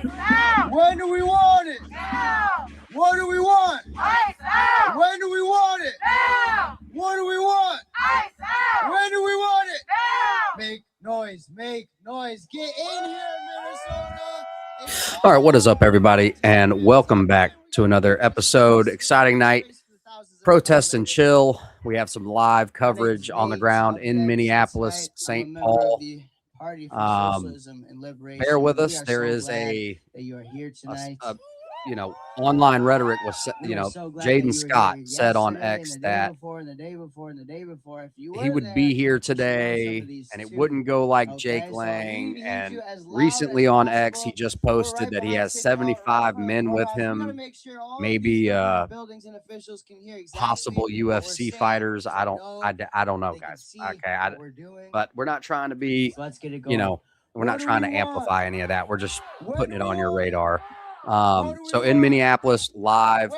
When do we want it? Now. What do we want? Ice out. When do we want it? Now. What do we want? Ice out. When do we want it? Now. Make noise, make noise. Get in here, Minnesota. All right, what is up, everybody, and welcome back to another episode. Exciting night, protest and chill. We have some live coverage on the ground in Minneapolis, St. Paul. Bear with us. There is a online rhetoric was, Jaden Scott said on X that he would be here today and it wouldn't go like Jake Lang. And recently on X, he just posted that he has 75 men with him, maybe possible UFC fighters. I don't know, guys. Okay, but we're not trying to be, we're not trying to amplify any of that. We're just putting it on your radar. So in Minneapolis, live,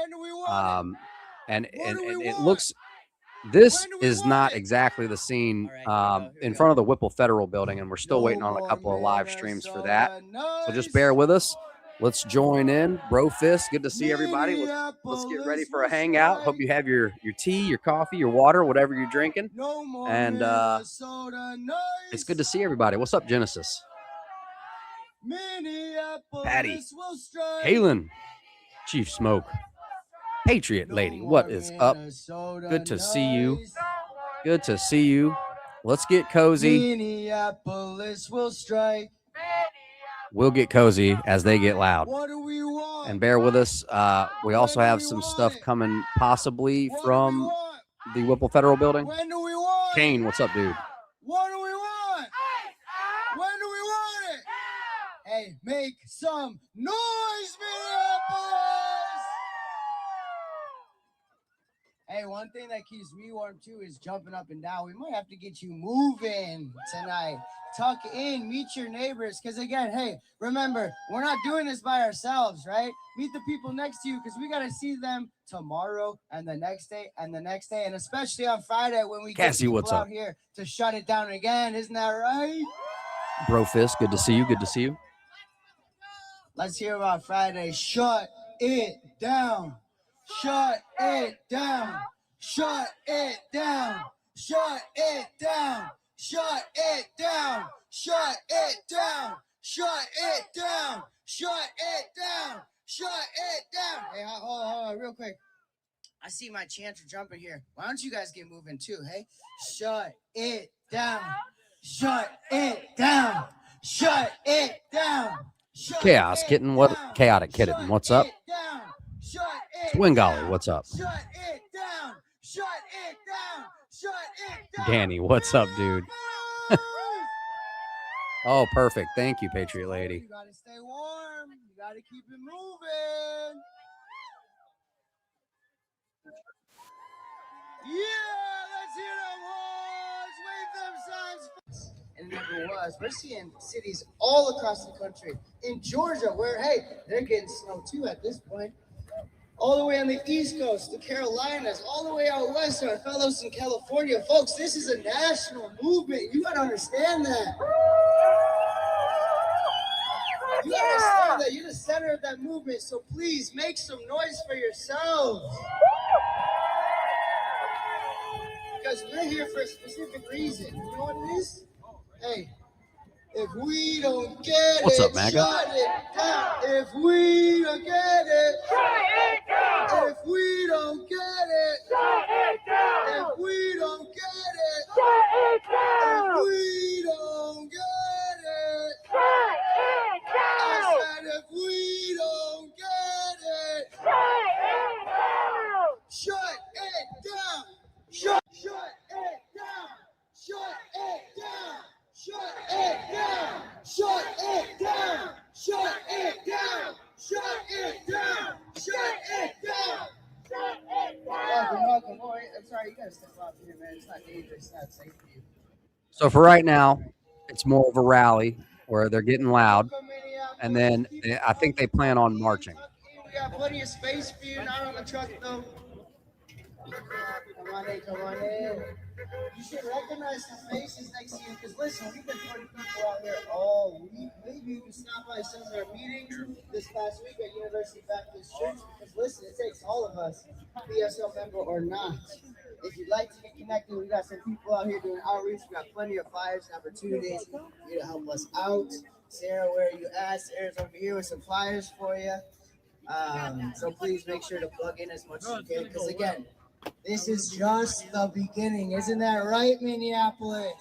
and it looks, this is not exactly the scene in front of the Whipple Federal Building, and we're still waiting on a couple of live streams for that. So just bear with us. Let's join in. Bro Fist, good to see everybody. Let's get ready for a hangout. Hope you have your tea, your coffee, your water, whatever you're drinking. And it's good to see everybody. What's up, Genesis? Patty, Halen, Chief Smoke, Patriot Lady, what is up? Good to see you. Good to see you. Let's get cozy. Minneapolis will strike. We'll get cozy as they get loud. And bear with us. We also have some stuff coming possibly from the Whipple Federal Building. Kane, what's up, dude? What do we want? When do we want it? Hey, make some noise, Minneapolis! Hey, one thing that keeps me warm too is jumping up and down. We might have to get you moving tonight. Tuck in, meet your neighbors. Because again, hey, remember, we're not doing this by ourselves, right? Meet the people next to you because we got to see them tomorrow and the next day and the next day. And especially on Friday when we Cassie, get people what's up? out here to shut it down again. Isn't that right? Bro Fist, good to see you. Good to see you. Let's hear about Friday. Shut it down. Shut it down. Shut it down. Shut it down. Shut it down. Shut it down. Shut it down. Shut it down. Shut it down. Hey, hold on, real quick. I see my chanter jumping here. Why don't you guys get moving too, hey? Shut it down. Shut it down. Shut it down. Chaos Kitten, what? Chaotic Kitten, what's up? Swingolly, what's up? Shut it down. Shut it down. Shut it down. Danny, what's up, dude? Oh, perfect. Thank you, Patriot Lady. You gotta stay warm. You gotta keep it moving. Yeah, let's hear them horns. Wave them signs. And it never was. We're seeing cities all across the country. In Georgia, where, hey, they're getting snow too at this point. All the way on the East Coast, the Carolinas, all the way out west, our fellows in California. Folks, this is a national movement. You got to understand that. You got to understand that. You're the center of that movement, so please make some noise for yourselves. Because we're here for a specific reason. You know what it is? Hey. If we don't get What's it, up, MAGA? shut it down. If we don't get it, shut it down. If we don't get it, shut it down. If we don't get it, shut it down. If we don't get it, shut it down. I said if we don't get it, shut it down. Shut it down. Shut it down. Shut it down. Shut it down! Shut it down! Shut it down! Shut it down! Shut it down! Shut it down! Welcome, boy. I'm sorry, you gotta step off here, man. It's not dangerous, it's not safe for you. So for right now, it's more of a rally where they're getting loud, and then I think they plan on marching. We got plenty of space for you, not on the truck, though. Come on in, come on in. You should recognize the faces next to you because listen, we've been putting people out here all week. Maybe you can stop by some of our meetings this past week at University Baptist Church because listen, it takes all of us, PSL member or not. If you'd like to get connected, we got some people out here doing outreach. We got plenty of flyers and opportunities for you to help us out. Sarah, where are you at? Sarah's over here with some flyers for you. So please make sure to plug in as much as you can because again, this is just the beginning. Isn't that right, Minneapolis?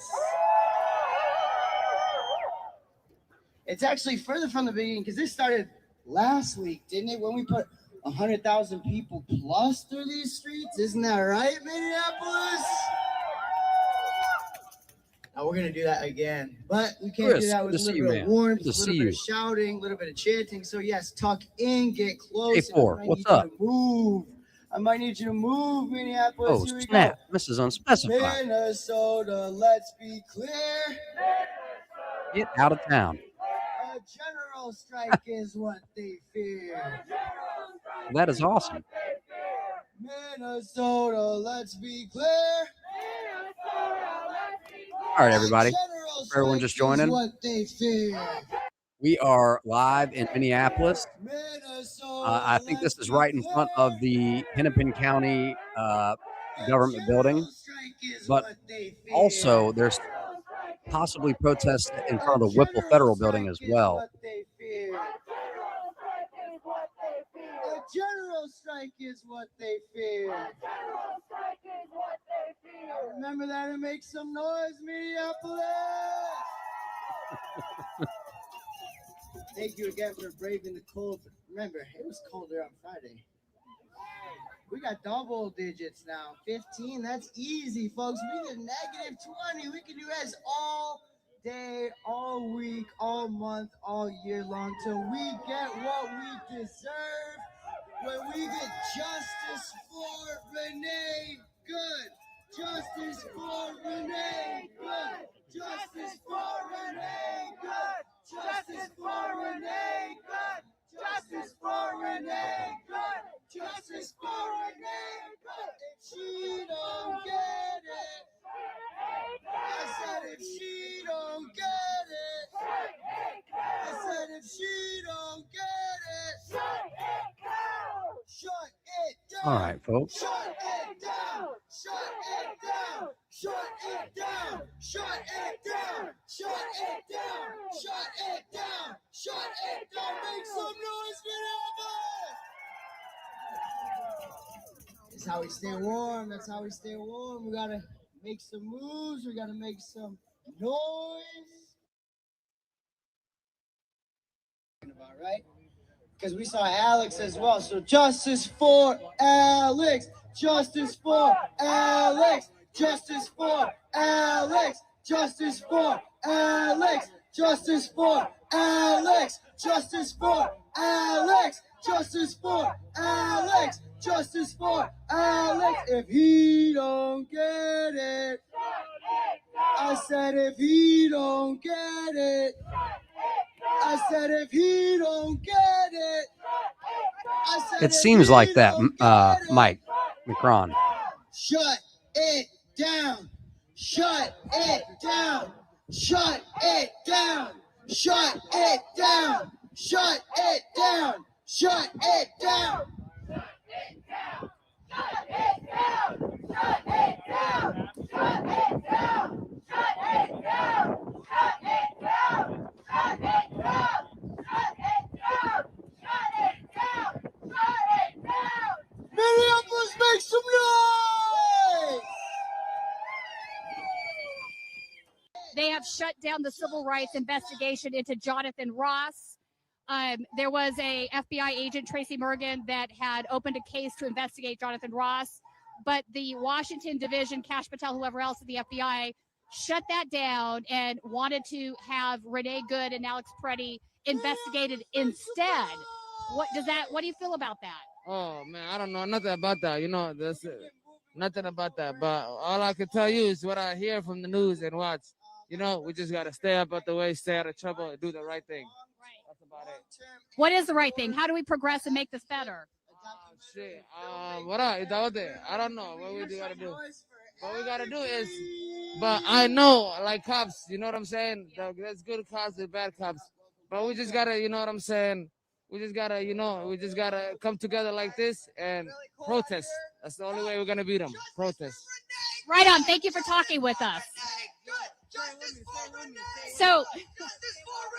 It's actually further from the beginning because this started last week, didn't it? When we put 100,000 people plus through these streets. Isn't that right, Minneapolis? Now we're going to do that again. But we can't do that with a little bit of warmth, a little bit of shouting, a little bit of chanting. So yes, tuck in, get close. J4, what's up? Move. I might need you to move, Minneapolis. Oh, snap. Mrs. Unspecified. Minnesota, let's be clear. Get out of town. A general strike is what they fear. That is awesome. Minnesota, let's be clear. All right, everybody. For everyone just joining, we are live in Minneapolis. I think this is right in front of the Hennepin County government building, but also there's possibly protests in front of the Whipple Federal building as well. A general strike is what they fear. Remember that and make some noise, Minneapolis. Thank you again for braving the cold. Remember, it was colder on Friday. We got double digits now. 15, that's easy, folks. We did negative 20. We can do this all day, all week, all month, all year long till we get what we deserve. When we get justice for Renee Good. Justice for Renee Good. Justice for Renee Good. Justice for Renee Good. Justice for Renee Good. Justice for Renee Good. If she don't get it, I said if she don't get it, I said if she don't get it, shut it down. All right, folks. Shut it down. Shut it down. Shut it down. Shut it down. Shut it down. Shut it down. Shut it down. Make some noise, Minneapolis. That's how we stay warm. That's how we stay warm. We gotta make some moves. We gotta make some noise. About right? Because we saw Alex as well. So justice for Alex. Justice for Alex. Justice for Alex. Justice for Alex. Justice for Alex. Justice for Alex. Justice for Alex. Justice for Alex. If he don't get it, I said if he don't get it, I said if he don't get it, I said it seems like that, Mike Macron. Shut it down. Shut it down. Shut it down. Shut it down. Shut it down. Shut it down. Shut it down. Shut it down. Shut it down. Shut it down. Shut it down. Shut it down. Shut it down. Shut it down. Shut it down. Minneapolis, make some noise! They have shut down the civil rights investigation into Jonathan Ross. There was a FBI agent, Tracy Morgan, that had opened a case to investigate Jonathan Ross, but the Washington division, Kash Patel, whoever else at the FBI, shut that down and wanted to have Renee Good and Alex Preddy investigated instead. What do you feel about that? Oh man, I don't know nothing about that. You know, there's nothing about that. But all I can tell you is what I hear from the news and watch. You know, we just gotta stay up out the way, stay out of trouble, and do the right thing. Right. That's about it. What is the right thing? How do we progress and make this better? Shit. What up? I don't know what we gotta do. What we gotta do is, but I know, like cops, you know what I'm saying? There's good cops and bad cops. But we just gotta, you know what I'm saying? We just gotta come together like this and protest. That's the only way we're gonna beat them. Protest. Right on. Thank you for talking with us. So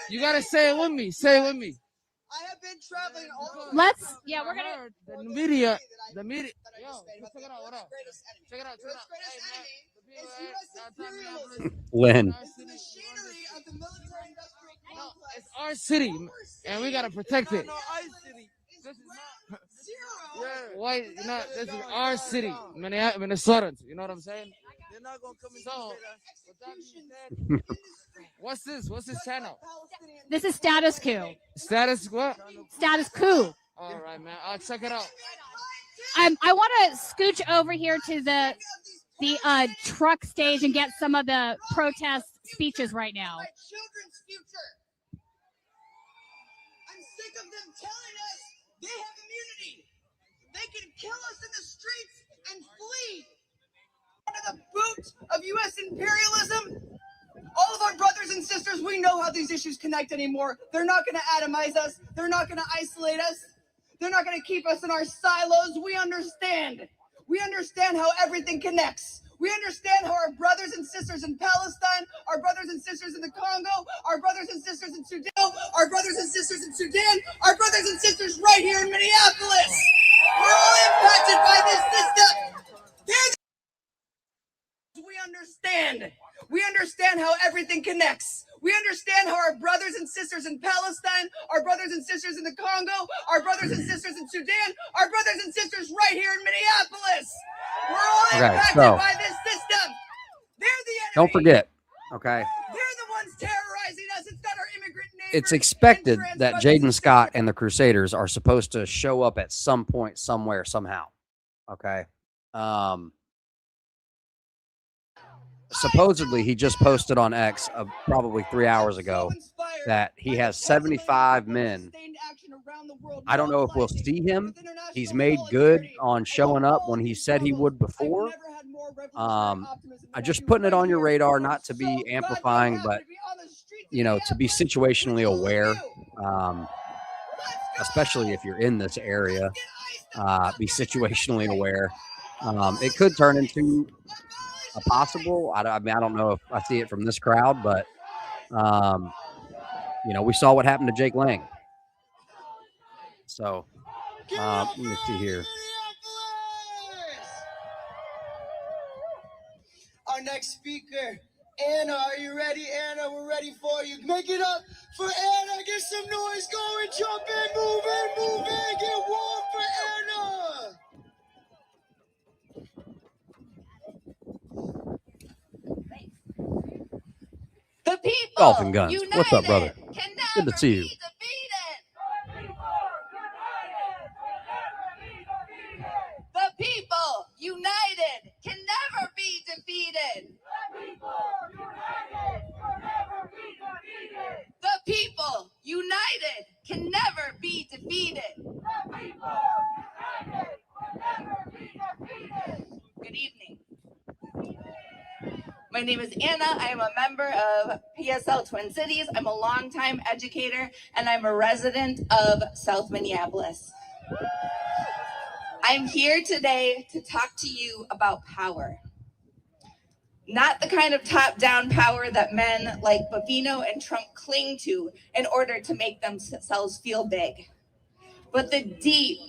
you gotta say it with me. Say it with me. I have been traveling all over. We're gonna. The media. Yo, check it out. What up? Check it out. Lynn. It's our city, and we gotta protect it. Why? This is our city, Minnesota. You know what I'm saying? They're not gonna come So, what's this? What's this channel? This is Status Coup. Status what? Status Coup. All right, man. I'll check it out. I want to scooch over here to the truck stage and get some of the protest speeches right now. My children's future. I'm sick of them telling us they have immunity. They can kill us in the streets and flee. Under the boot of U.S. imperialism, all of our brothers and sisters, we know how these issues connect anymore. They're not going to atomize us. They're not going to isolate us. They're not going to keep us in our silos. We understand. We understand how everything connects. We understand how our brothers and sisters in Palestine, our brothers and sisters in the Congo, our brothers and sisters in Sudan, our brothers and sisters in Sudan, our brothers and sisters right here in Minneapolis. We're all impacted by this system. We understand. We understand how everything connects. We understand how our brothers and sisters in Palestine, our brothers and sisters in the Congo, our brothers and sisters in Sudan, our brothers and sisters right here in Minneapolis. We're all impacted by this system. They're the enemy. Don't forget, okay? They're the ones terrorizing us. It's not our immigrant neighbors. It's expected that Jaden Scott and the Crusaders are supposed to show up at some point, somewhere, somehow. Okay. Supposedly, he just posted on X probably 3 hours ago that he has 75 men. I don't know if we'll see him. He's made good on showing up when he said he would before. I'm just putting it on your radar, not to be amplifying, but, to be situationally aware, especially if you're in this area, be situationally aware. It could turn into a possible. I don't know if I see it from this crowd, but we saw what happened to Jake Lang. So let me see here. Our next speaker, Anna. Are you ready, Anna? We're ready for you. Make it up for Anna. Get some noise going. Jump in, move in. Get warm for Anna. The people, Golfing Guns. united, What's up, brother? Can Good to see you. The people, united, can never be defeated. The people, united, can never be defeated. Good evening. My name is Anna. I am a member of PSL Twin Cities. I'm a longtime educator, and I'm a resident of South Minneapolis. I'm here today to talk to you about power. Not the kind of top-down power that men like Bavino and Trump cling to in order to make themselves feel big, but the deep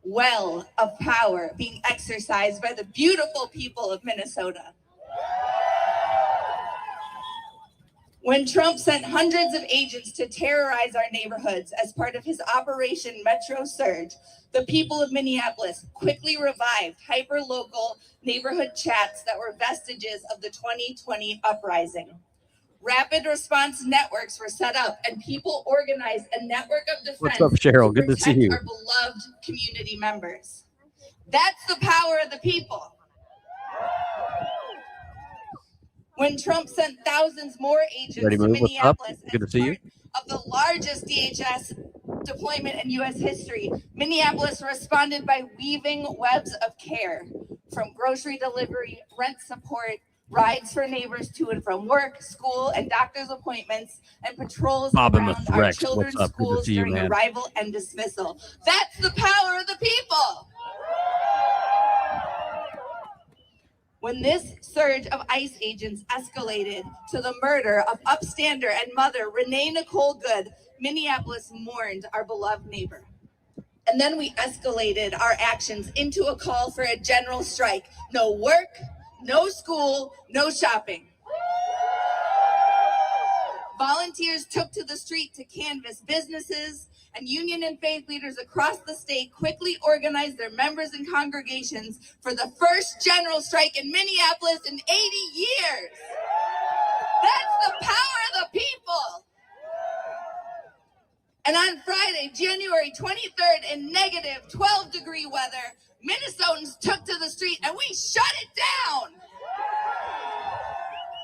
well of power being exercised by the beautiful people of Minnesota. When Trump sent hundreds of agents to terrorize our neighborhoods as part of his Operation Metro Surge, the people of Minneapolis quickly revived hyper-local neighborhood chats that were vestiges of the 2020 uprising. Rapid response networks were set up, and people organized a network of defense. What's up, Cheryl? Good to see you. Our beloved community members. That's the power of the people. When Trump sent thousands more agents to Minneapolis, Good to see you. of the largest DHS deployment in U.S. history, Minneapolis responded by weaving webs of care, from grocery delivery, rent support, rides for neighbors to and from work, school, and doctor's appointments, and patrols Bobbing around with our Rex. children's What's up? Good to schools see you, during man. arrival and dismissal. That's the power of the people. When this surge of ICE agents escalated to the murder of upstander and mother Renee Nicole Good, Minneapolis mourned our beloved neighbor. And then we escalated our actions into a call for a general strike. No work, no school, no shopping. Volunteers took to the street to canvass businesses, and union and faith leaders across the state quickly organized their members and congregations for the first general strike in Minneapolis in 80 years. That's the power of the people. And on Friday, January 23rd, in negative 12-degree weather, Minnesotans took to the street and we shut it down.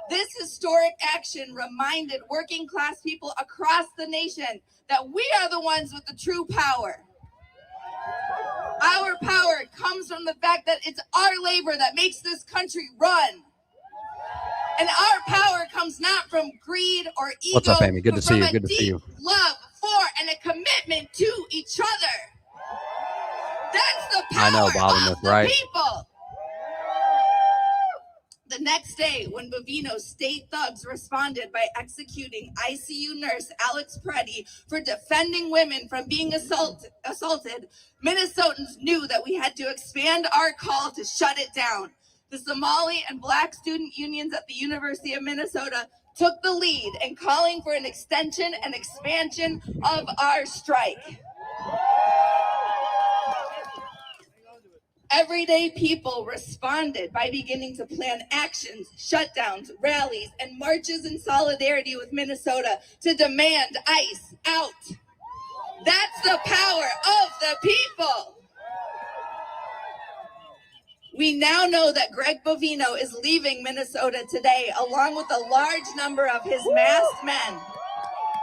This historic action reminded working class people across the nation that we are the ones with the true power. Our power comes from the fact that it's our labor that makes this country run. And our power comes not from greed or ego. What's up, Amy? Good to but see you. from a Good to see you. deep love for and a commitment to each other. That's the power I know, Bobbing of with, the right? people. The next day, when Bovino's state thugs responded by executing ICU nurse Alex Preddy for defending women from being assaulted, Minnesotans knew that we had to expand our call to shut it down. The Somali and Black student unions at the University of Minnesota took the lead in calling for an extension and expansion of our strike. Everyday people responded by beginning to plan actions, shutdowns, rallies, and marches in solidarity with Minnesota to demand ICE out. That's the power of the people. We now know that Greg Bovino is leaving Minnesota today, along with a large number of his masked men.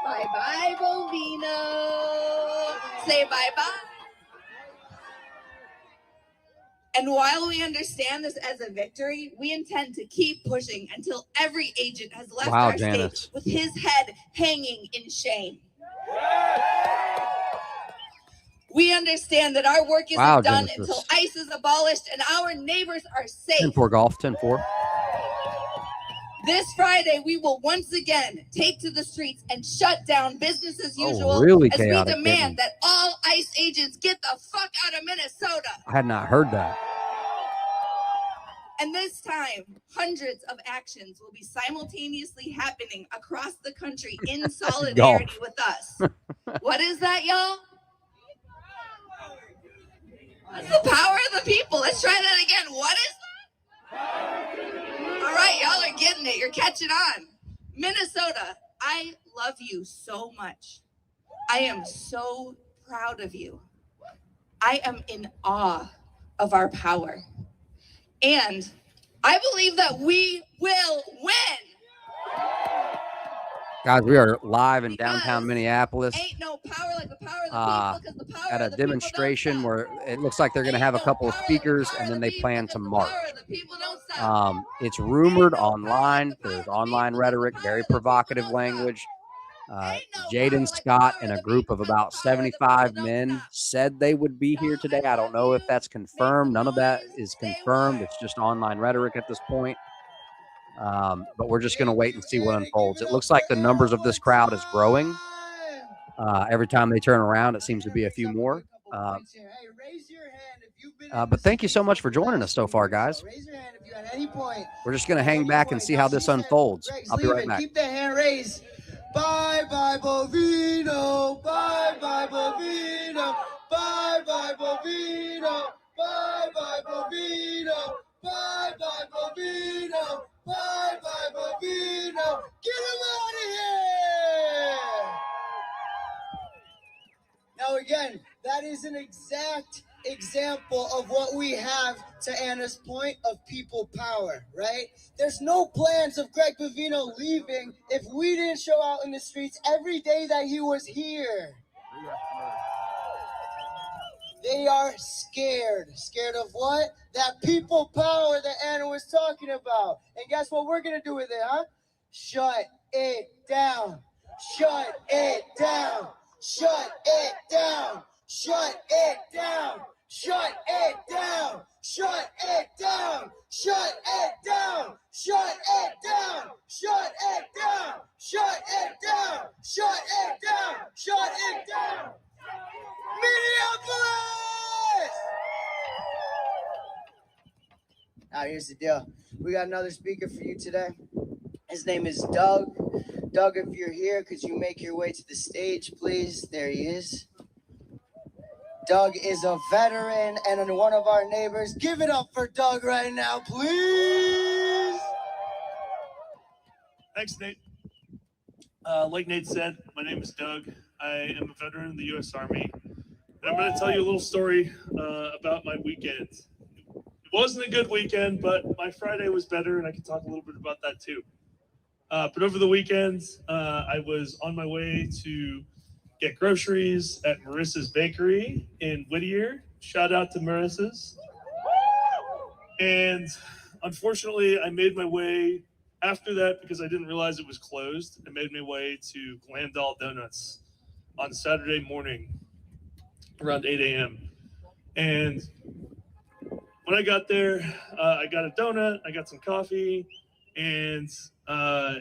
Bye-bye, Bovino. Say bye-bye. And while we understand this as a victory, we intend to keep pushing until every agent has left our state with his head hanging in shame. We understand that our work isn't done until ICE is abolished and our neighbors are safe. 10-4 golf, 10-4. This Friday, we will once again take to the streets and shut down business as usual as we demand that all ICE agents get the fuck out of Minnesota. I had not heard that. And this time, hundreds of actions will be simultaneously happening across the country in solidarity with us. What is that, y'all? That's the power of the people. Let's try that again. What is that? All right, y'all are getting it. You're catching on. Minnesota, I love you so much. I am so proud of you. I am in awe of our power. And I believe that we will win. Guys, we are live in downtown Minneapolis. Ain't no power like the power of the people, because the power at a of the demonstration where it looks like they're going to have a couple of speakers and then they plan to march. It's rumored online. There's online rhetoric, very provocative language. Jaden Scott and a group of about 75 men said they would be here today. I don't know if that's confirmed. None of that is confirmed. It's just online rhetoric at this point. But we're just going to wait and see what unfolds. It looks like the numbers of this crowd is growing. Every time they turn around, it seems to be a few more. But thank you so much for joining us so far, guys. We're just going to hang back and see how this unfolds. I'll be right back. Keep the hand raised. Bye-bye, Bovino. Bye-bye, Bovino. Bye-bye, Bovino. Bye-bye, Bovino. Bye-bye, Bovino. Bye-bye, Bovino. Get him out of here! Now again, that is an exact example of what we have, to Anna's point, of people power, right? There's no plans of Greg Bavino leaving if we didn't show out in the streets every day that he was here. They are scared. Scared of what? That people power that Anna was talking about. And guess what we're going to do with it, huh? Shut it down. Shut it down. Shut it down. Shut it down. Shut it down. Shut it down. Shut it down. Shut it down. Shut it down. Shut it down. Shut it down. Shut it down. Minneapolis! Now here's the deal. We got another speaker for you today. His name is Doug. Doug, if you're here, could you make your way to the stage, please? There he is. Doug is a veteran and one of our neighbors. Give it up for Doug right now, please. Thanks, Nate. Like Nate said, my name is Doug. I am a veteran of the U.S. Army. And I'm going to tell you a little story about my weekend. It wasn't a good weekend, but my Friday was better, and I can talk a little bit about that too. But over the weekend, I was on my way to get groceries at Marissa's Bakery in Whittier. Shout out to Marissa's. And unfortunately, I made my way after that, because I didn't realize it was closed. I made my way to Glandal Donuts on Saturday morning around 8 a.m. And when I got there, I got a donut, I got some coffee, and I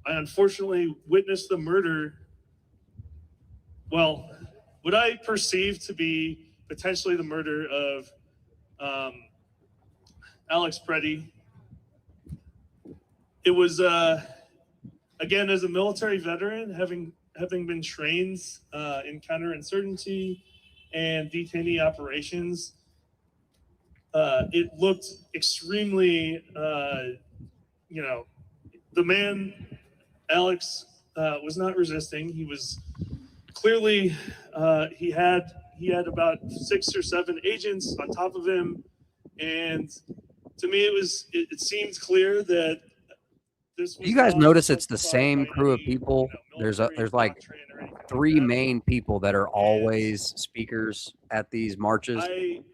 unfortunately witnessed the murder. Well, what I perceived to be potentially the murder of Alex Preddy. It was, again, as a military veteran, having been trained in counterinsurgency and detainee operations, it looked extremely, the man, Alex, was not resisting. He was clearly, he had about 6 or 7 agents on top of him. And to me, it seemed clear that this was, you guys notice it's the same crew of people? There's like 3 main people that are always speakers at these marches,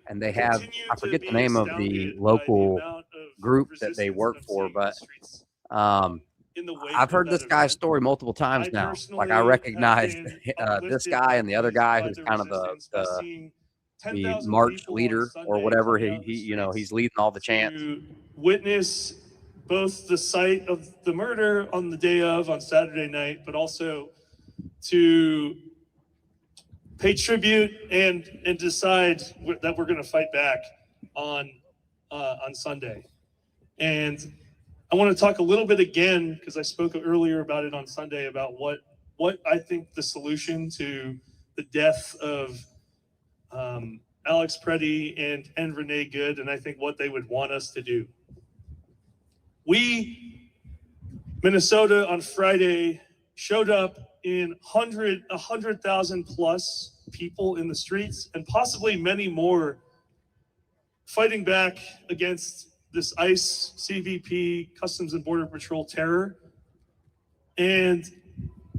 and they have, I forget the name of the local group that they work for, but I've heard this guy's story multiple times now. Like, I recognized this guy and the other guy who's kind of the march leader or whatever. He's leading all the chants. To witness both the site of the murder on the day of, on Saturday night, but also to pay tribute and decide that we're going to fight back on Sunday. And I want to talk a little bit again, because I spoke earlier about it on Sunday, about what I think the solution to the death of Alex Preddy and Renee Good, and I think what they would want us to do. We, Minnesota, on Friday showed up in 100,000 plus people in the streets, and possibly many more, fighting back against this ICE, CBP, Customs and Border Patrol terror. And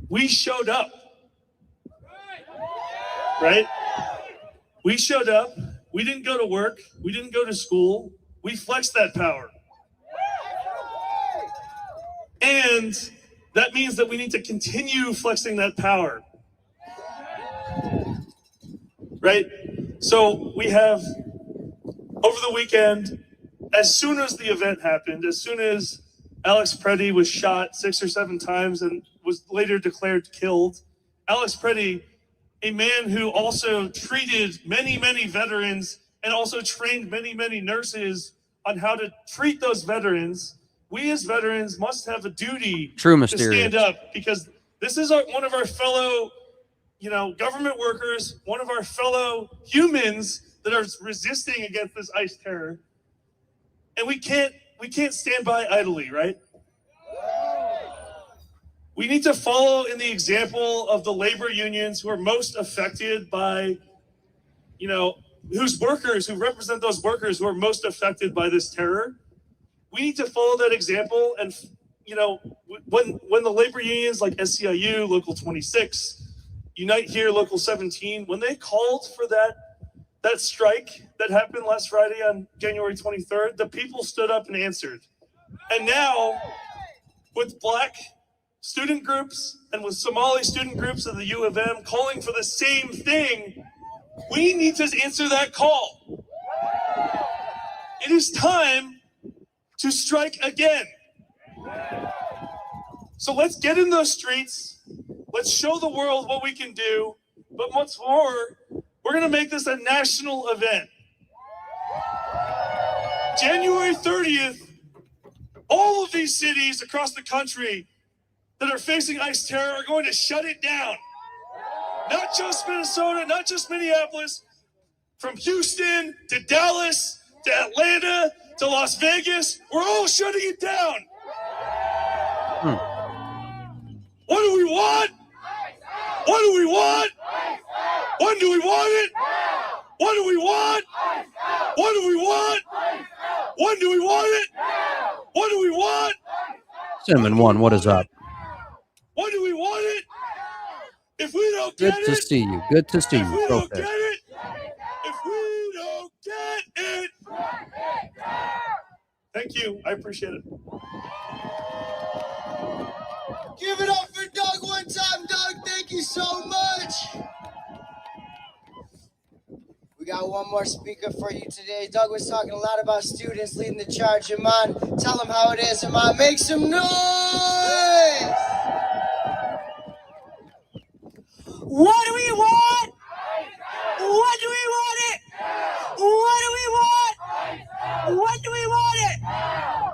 we showed up, right? We showed up. We didn't go to work. We didn't go to school. We flexed that power. And that means that we need to continue flexing that power, right? So we have, over the weekend, as soon as the event happened, as soon as Alex Preddy was shot 6 or 7 times and was later declared killed, Alex Preddy, a man who also treated many, many veterans and also trained many, many nurses on how to treat those veterans, we as veterans must have a duty to stand up, because this is one of our fellow, government workers, one of our fellow humans that are resisting against this ICE terror. And we can't stand by idly, right? We need to follow in the example of the labor unions who are most affected by, whose workers, who represent those workers who are most affected by this terror, we need to follow that example. And, when the labor unions like SEIU, Local 26, Unite Here, Local 17, when they called for that strike that happened last Friday on January 23rd, the people stood up and answered. And now, with Black student groups and with Somali student groups at the U of M calling for the same thing, we need to answer that call. It is time to strike again. So let's get in those streets. Let's show the world what we can do. But what's more, we're going to make this a national event. January 30th, all of these cities across the country that are facing ICE terror are going to shut it down. Not just Minnesota, not just Minneapolis, from Houston to Dallas to Atlanta to Las Vegas, we're all shutting it down. What do we want? What do we want? When do we want it? What do we want? What do we want? When do we want it? What do we want? Cinnamon One, what is up? When do we want it? If we don't get it, good to see you. Good to see if we you. don't get it, if we don't get it. Thank you. I appreciate it. Give it up for Doug one time. Doug, thank you so much. We got one more speaker for you today. Doug was talking a lot about students leading the charge. Iman, tell them how it is. Iman, make some noise. What do we want? What do we want it? What do we want? What do we want it?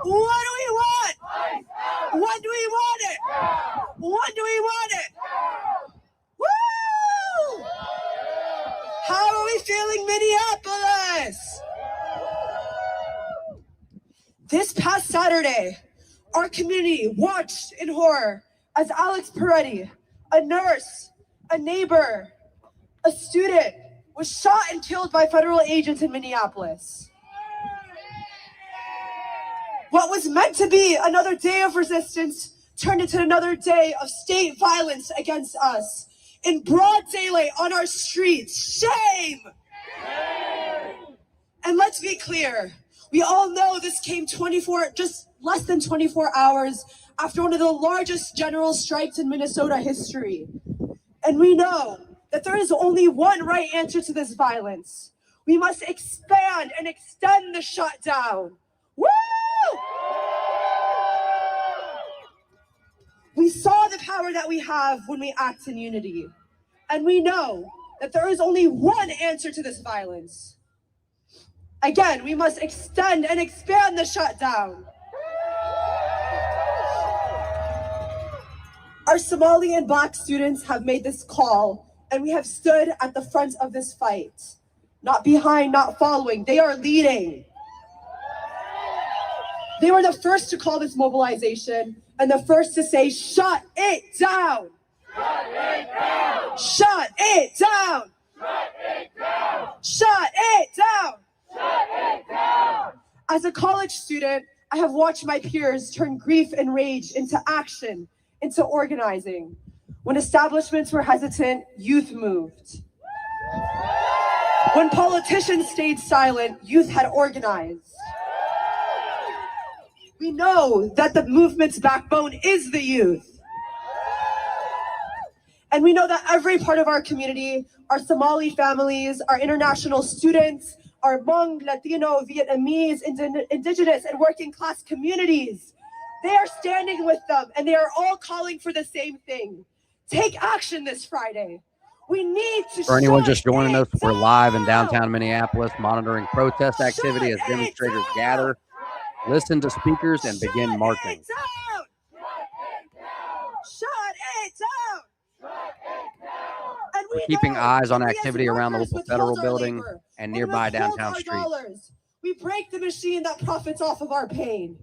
What do we want? What do we want it? What do we want it? Woo! How are we feeling, Minneapolis? This past Saturday, our community watched in horror as Alex Peretti, a nurse, a neighbor, a student, was shot and killed by federal agents in Minneapolis. What was meant to be another day of resistance turned into another day of state violence against us. In broad daylight on our streets. Shame! And let's be clear, we all know this came just less than 24 hours after one of the largest general strikes in Minnesota history. And we know that there is only one right answer to this violence. We must expand and extend the shutdown. Woo! We saw the power that we have when we act in unity. And we know that there is only one answer to this violence. Again, we must extend and expand the shutdown. Our Somali and Black students have made this call, and we have stood at the front of this fight. Not behind, not following. They are leading. They were the first to call this mobilization and the first to say, shut it down. Shut it down. Shut it down. Shut it down. Shut it down. Shut it down. As a college student, I have watched my peers turn grief and rage into action, into organizing. When establishments were hesitant, youth moved. When politicians stayed silent, youth had organized. We know that the movement's backbone is the youth. And we know that every part of our community, our Somali families, our international students, our Hmong, Latino, Vietnamese, indigenous, and working class communities, they are standing with them, and they are all calling for the same thing. Take action this Friday. We need to. For anyone just joining us, we're live in downtown Minneapolis, monitoring protest activity as demonstrators gather, listen to speakers, and begin marching. Shut it down! And we're keeping eyes on activity around the Whipple Federal Building and nearby downtown streets. We break the machine that profits off of our pain.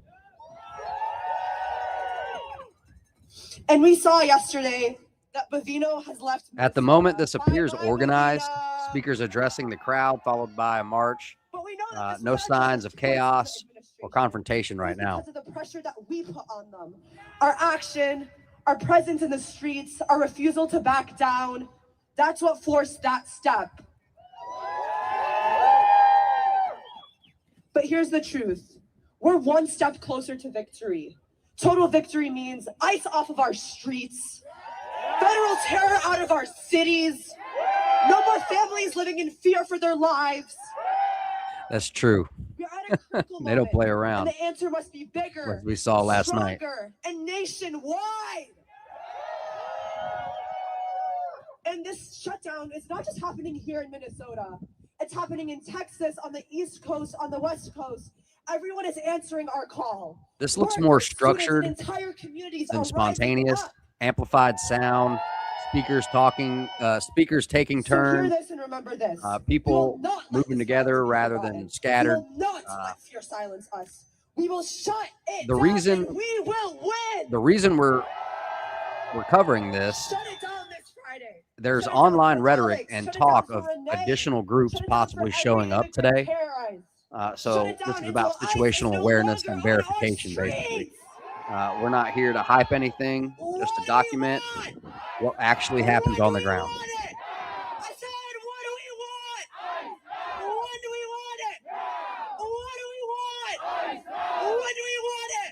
And we saw yesterday that Bavino has left. At the moment, this appears organized. Speakers addressing the crowd, followed by a march. But we know that No signs of chaos or confrontation right now. Because of the pressure that we put on them. Our action, our presence in the streets, our refusal to back down, that's what forced that step. But here's the truth. We're one step closer to victory. Total victory means ICE off of our streets, federal terror out of our cities, no more families living in fear for their lives. That's true. We're at a critical They don't play around. And the answer must be bigger, Like we saw last night. stronger, and nationwide. And this shutdown is not just happening here in Minnesota. It's happening in Texas, on the East Coast, on the West Coast. Everyone is answering our call. This looks more structured entire communities than are spontaneous. rising up. Amplified sound, speakers talking, speakers taking So hear turns, this and remember this. people We will not let moving this together silence rather be than divided. scattered. We will not let fear silence us. We will shut it The down reason- and we will win. The reason we're covering this, Shut it down this Friday. there's Shut it down online for rhetoric Alex. and Shut it down talk for of Renee. additional groups Shut it down for possibly every showing up immigrant today. terrorized. So Shut it this down is about until ICE is situational no awareness longer and on our verification, basically. streets. We're not here to hype anything, just to document what actually happens on the ground. I said, what do we want? When do we want it? What do we want? When do we want it?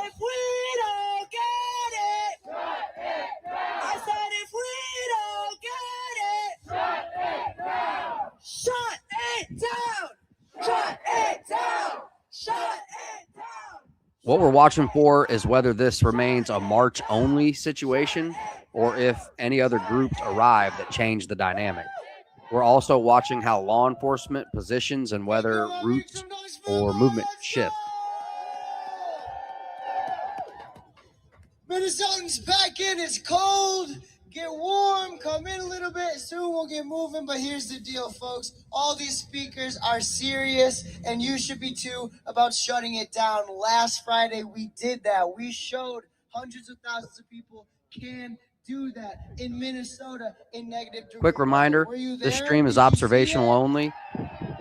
If we don't get it, I said, if we don't get it, shut it down. Shut it down. Shut it down. What we're watching for is whether this remains a march-only situation or if any other groups arrive that change the dynamic. We're also watching how law enforcement positions and whether routes or movement shift. Minnesotans back in. It's cold. Get warm. Come in a little bit. Soon we'll get moving. But here's the deal, folks. All these speakers are serious, and you should be too, about shutting it down. Last Friday, we did that. We showed hundreds of thousands of people can do that in Minnesota in negative. Quick reminder, Were you this there? stream is Did you see observational that? only.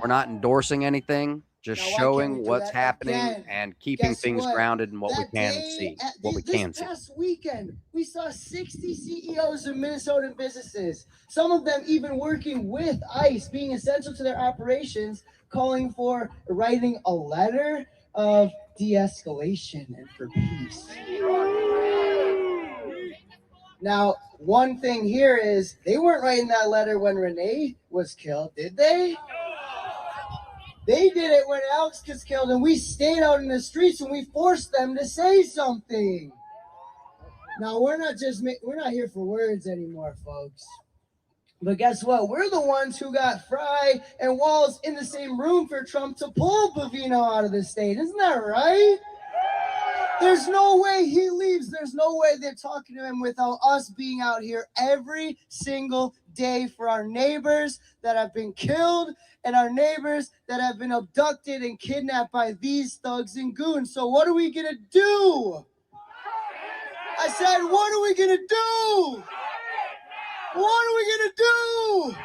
We're not endorsing anything, just Now, why can't we showing do what's that happening again? and keeping Guess things what? grounded in what we That can day, see, at what we this can see. past weekend, we saw 60 CEOs of Minnesotan businesses, some of them even working with ICE, being essential to their operations, calling for writing a letter of de-escalation and for peace. Now, one thing here is they weren't writing that letter when Renee was killed, did they? They did it when Alex was killed, and we stayed out in the streets and we forced them to say something. Now, we're not here for words anymore, folks. But guess what? We're the ones who got Fry and Walz in the same room for Trump to pull Bovino out of the state. Isn't that right? There's no way he leaves. There's no way they're talking to him without us being out here every single day for our neighbors that have been killed and our neighbors that have been abducted and kidnapped by these thugs and goons. So what are we going to do? I said, what are we going to do? What are we going to do?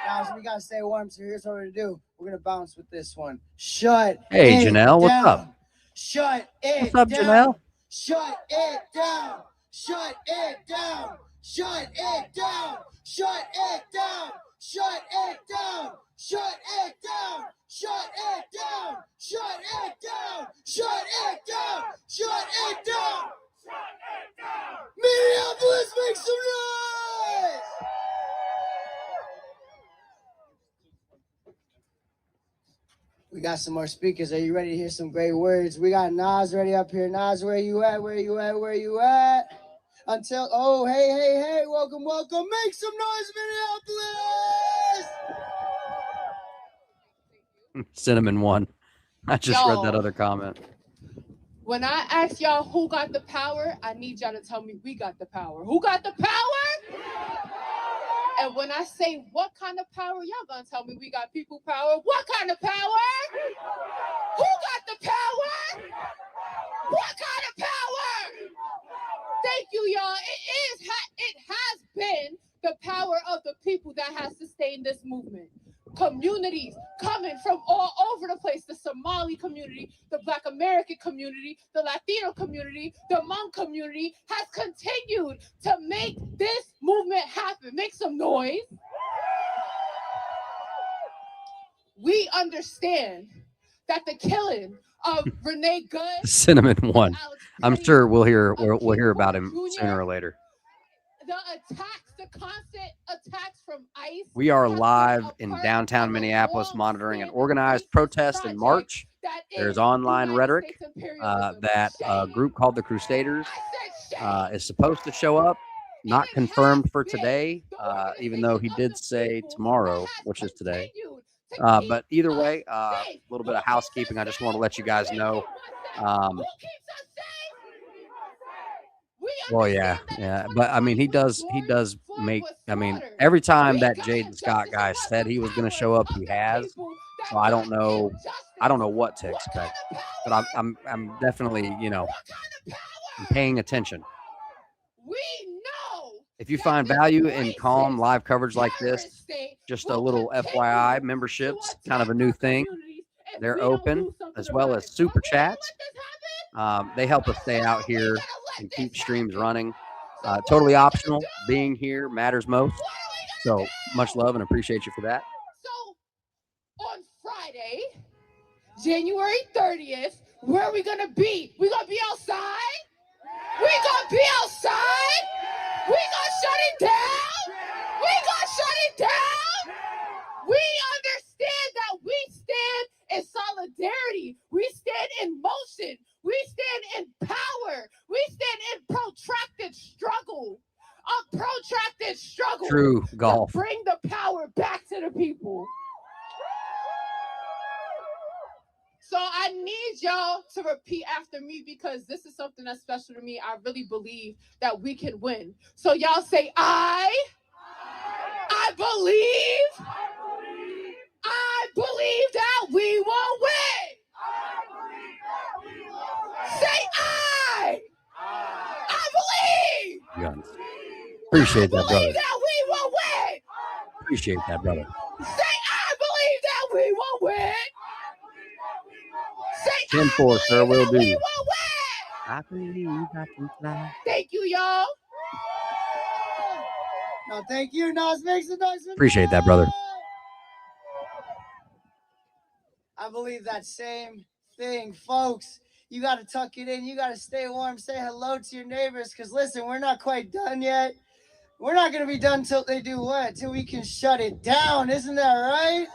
Now, so we got to stay warm, so here's what we're going to do. We're going to bounce with this one. Shut Hey, it Janelle, what's down. up? Shut it What's up, down. Janelle? Shut it down. Shut it down. Shut it down. Shut it down. Shut it down. Shut it down. Shut it down. Shut it down. Shut it down. Shut it down. Minneapolis, make some noise. We got some more speakers. Are you ready to hear some great words? We got Nas ready up here. Nas, where you at? Where you at? Where you at? Oh, hey, welcome. Make some noise, Minneapolis! Cinnamon one. I just read that Yo. other comment. When I ask y'all who got the power, I need y'all to tell me we got the power. Who got the power? And when I say what kind of power, y'all gonna tell me we got people power. What kind of power? Who got the power? What kind of power? Thank you, y'all. It has been the power of the people that has sustained this movement. Communities coming from all over the place, the Somali community, the Black American community, the Latino community, the Hmong community has continued to make this movement happen. Make some noise. We understand that the killing of Renee Good, Cinnamon one. I'm sure we'll hear about him sooner or later. The attacks, the constant attacks from ICE. We are live in downtown Minneapolis monitoring an organized protest in March. There's online rhetoric that a group called the Crusaders is supposed to show up. Not confirmed for today, even though he did say tomorrow, which is today. But either way, a little bit of housekeeping. I just want to let you guys know. Well, yeah. But I mean, he does make, I mean, every time that Jaden Scott guy said he was going to show up, he has. So I don't know what to expect, but I'm definitely, you know, I'm paying attention. If you find value in calm live coverage like this, just a little FYI, memberships, kind of a new thing. They're open, as well as super chats. They help us stay out here and keep streams running. Totally optional. Being here matters most. So much love and appreciate you for that. So on Friday, January 30th, where are we going to be? We going to be outside? We going to be outside? We gonna shut it down? We gonna shut it down? We understand that we stand in solidarity. We stand in motion. We stand in power. We stand in protracted struggle. A protracted struggle. True golf. To bring the power back to the people. So I need y'all to repeat after me because this is something that's special to me. I really believe that we can win. So y'all say, I believe that we will win. Say I believe. Yes. Appreciate that, brother. That we will win. Appreciate that, brother. Say I believe that we will win. 10-4, sir, will do. We will win. I believe I can fly. Thank you, y'all. No, thank you, Nas. Make some noise. Appreciate that, brother. I believe that same thing, folks. You got to tuck it in. You got to stay warm. Say hello to your neighbors. Because, listen, we're not quite done yet. We're not going to be done until they do what? Till we can shut it down. Isn't that right?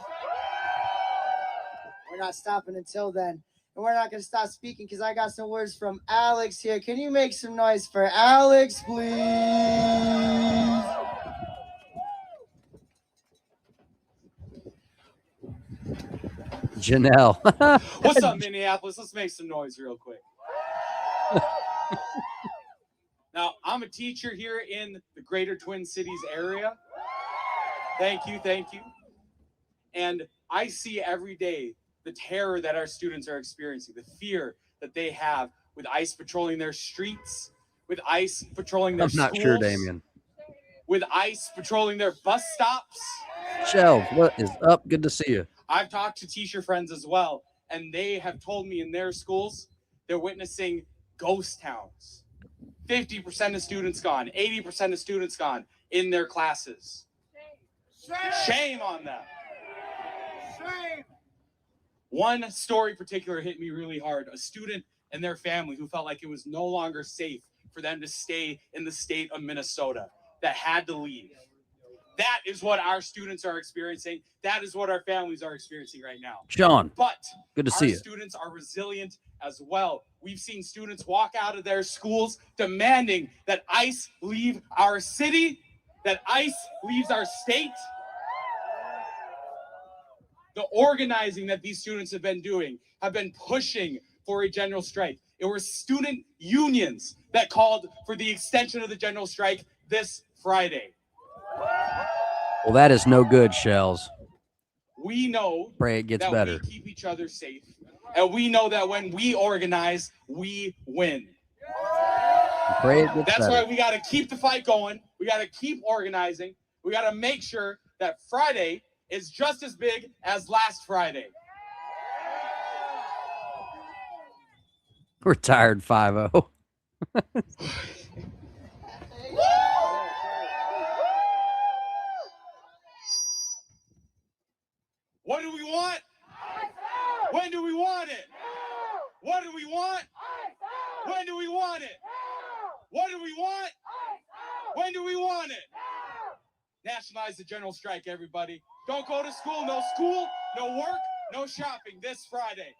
We're not stopping until then. And we're not going to stop speaking because I got some words from Alex here. Can you make some noise for Alex, please? Janelle. What's up, Minneapolis? Let's make some noise real quick. Now, I'm a teacher here in the greater Twin Cities area. Thank you. And I see every day the terror that our students are experiencing, the fear that they have with ICE patrolling their streets, with ICE patrolling their schools. I'm not sure, Damien. With ICE patrolling their bus stops. Shells, what is up? Good to see you. I've talked to teacher friends as well, and they have told me in their schools, they're witnessing ghost towns. 50% of students gone, 80% of students gone in their classes. Shame on them. Shame. One story in particular hit me really hard. A student and their family who felt like it was no longer safe for them to stay in the state of Minnesota, that had to leave. That is what our students are experiencing. That is what our families are experiencing right now. John, but good to see you. Our students are resilient as well. We've seen students walk out of their schools demanding that ICE leave our city, that ICE leaves our state. The organizing that these students have been doing, have been pushing for a general strike. It were student unions that called for the extension of the general strike this Friday. Well, that is no good, Shells. We know Pray it gets that better. we keep each other safe, and we know that when we organize, we win. pray it gets That's better. why we got to keep the fight going. We got to keep organizing. We got to make sure that Friday is just as big as last Friday. Retired 5-0. What do we want? When do we want it? What do we want? When do we want it? What do we want? When do we want it? Nationalize the general strike, everybody. Don't go to school. No work, no shopping this Friday.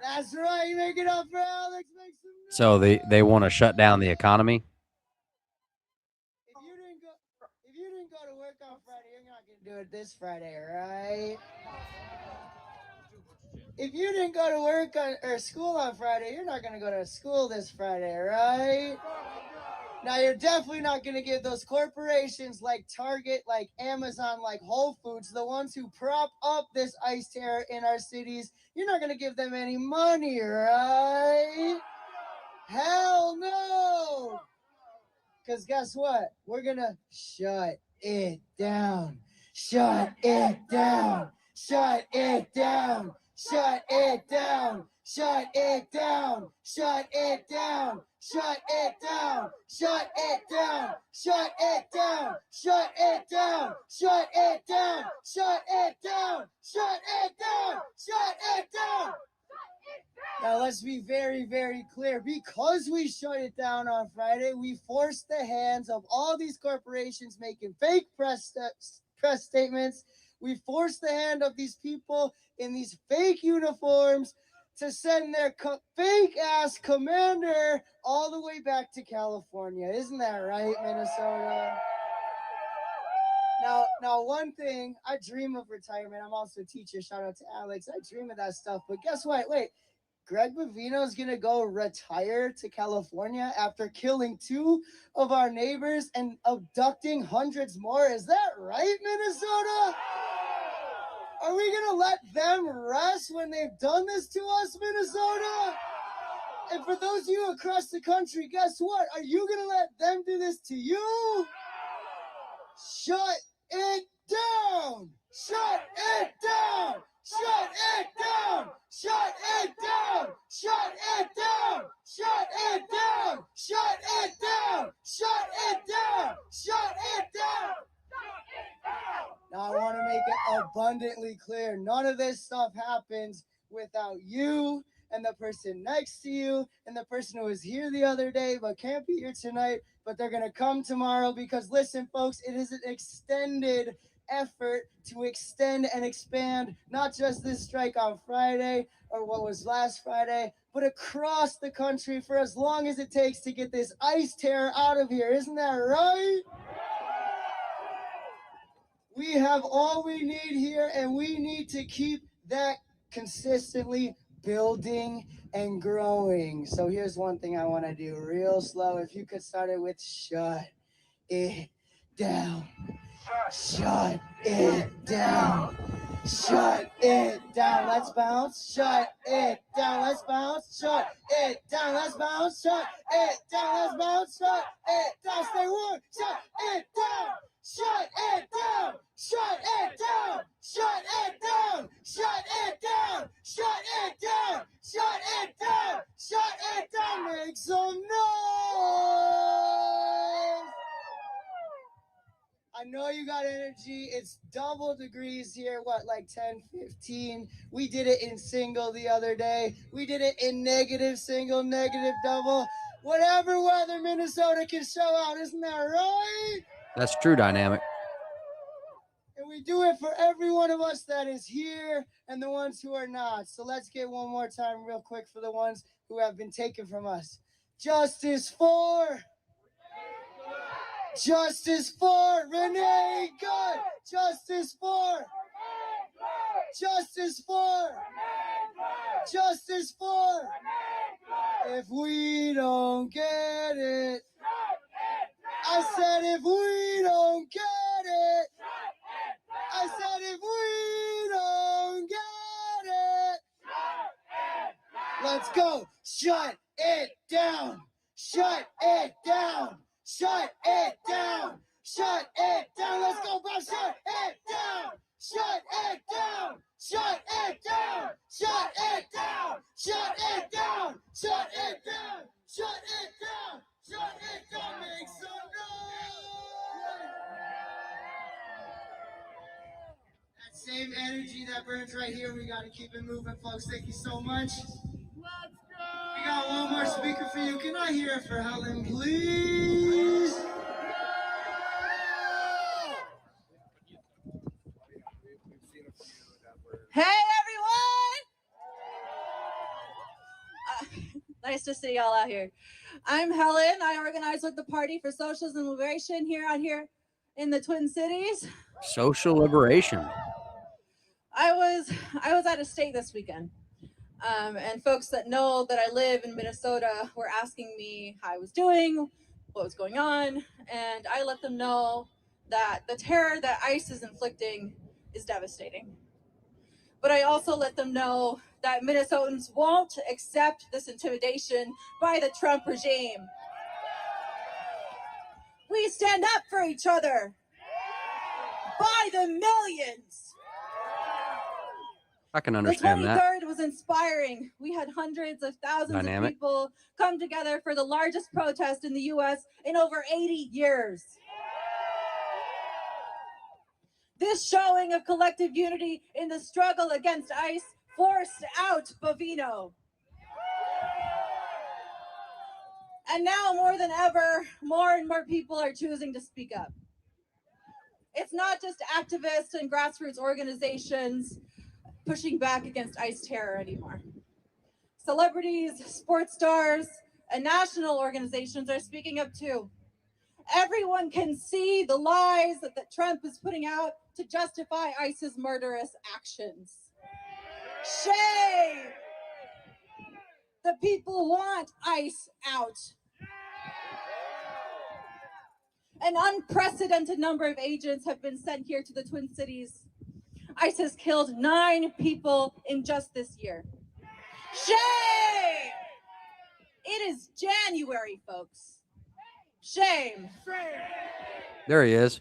That's right. Make it up for Alex. Make some noise. So they want to shut down the economy. If you didn't go to work on Friday, you're not gonna do it this Friday, right? If you didn't go to work or school on Friday, you're not gonna go to school this Friday, right? Now you're definitely not gonna give those corporations like Target, like Amazon, like Whole Foods, the ones who prop up this ICE terror in our cities, you're not gonna give them any money, right? Hell no! Because guess what? We're gonna shut it down. Shut it down. Shut it down. Shut it down. Shut it down. Shut it down. Shut it down. Shut it down. Shut it down. Shut it down. Shut it down. Shut it down. Shut it down. Shut it down. Now let's be very, very clear. Because we shut it down on Friday, we forced the hands of all these corporations making fake press statements. We forced the hand of these people in these fake uniforms to send their fake ass commander all the way back to California. Isn't that right, Minnesota? Now, one thing, I dream of retirement. I'm also a teacher. Shout out to Alex. I dream of that stuff. But guess what? Wait. Greg Bavino's gonna go retire to California after killing 2 of our neighbors and abducting hundreds more. Is that right, Minnesota? Are we gonna let them rest when they've done this to us, Minnesota? And for those of you across the country, guess what? Are you gonna let them do this to you? Shut it down! Shut it down! Shut it down! Shut it down! Shut it down! Shut it down! Shut it down! Shut it down! Shut it down! Now I want to make it abundantly clear. None of this stuff happens without you and the person next to you and the person who was here the other day but can't be here tonight, but they're going to come tomorrow because listen, folks, it is an extended effort to extend and expand not just this strike on Friday or what was last Friday, but across the country for as long as it takes to get this ICE terror out of here. Isn't that right? We have all we need here, and we need to keep that consistently building and growing. So here's one thing I want to do real slow. If you could start it with shut it down. Shut it down. Shut it down. Let's bounce. Shut it down. Let's bounce. Shut it down. Let's bounce. Shut it down. Let's bounce. Shut it down. Stay warm. Shut it down. Shut it down. Shut it down. Shut it down. Shut it down. Shut it down. Shut it down. Shut it down. Make some noise. I know you got energy. It's double degrees here. What, like 10, 15? We did it in single the other day. We did it in negative single, negative double. Whatever weather Minnesota can show out. Isn't that right? That's true dynamic. And we do it for every one of us that is here and the ones who are not. So let's get one more time real quick for the ones who have been taken from us. Justice for... Justice for Renee Good. Justice for. Justice for. Justice for. If we don't get it. I said if we don't get it. I said if we don't get it. Let's go. Shut it down. Shut it down. Shut it down. Shut it down. Let's go, bro. Shut it down. Shut it down. Shut it down. Shut it down. Shut it down. Shut it down. Shut it down. Shut it down. Make some noise. That same energy that burns right here, we got to keep it moving, folks. Thank you so much. We got one more speaker for you. Can I hear it for Helen, please? Hey, everyone! Nice to see y'all out here. I'm Helen. I organize with the Party for Socialism and Liberation out here in the Twin Cities. Social liberation. I was out of state this weekend. And folks that know that I live in Minnesota were asking me how I was doing, what was going on, and I let them know that the terror that ICE is inflicting is devastating. But I also let them know that Minnesotans won't accept this intimidation by the Trump regime. We stand up for each other by the millions. I can understand that. The 23rd was inspiring. We had hundreds of thousands of people come together for the largest protest in the U.S. in over 80 years. This showing of collective unity in the struggle against ICE forced out Bovino. And now more than ever, more and more people are choosing to speak up. It's not just activists and grassroots organizations pushing back against ICE terror anymore. Celebrities, sports stars, and national organizations are speaking up too. Everyone can see the lies that Trump is putting out to justify ICE's murderous actions. Shame! The people want ICE out. An unprecedented number of agents have been sent here to the Twin Cities. ICE has killed 9 people in just this year. Shame! It is January, folks. Shame. There he is.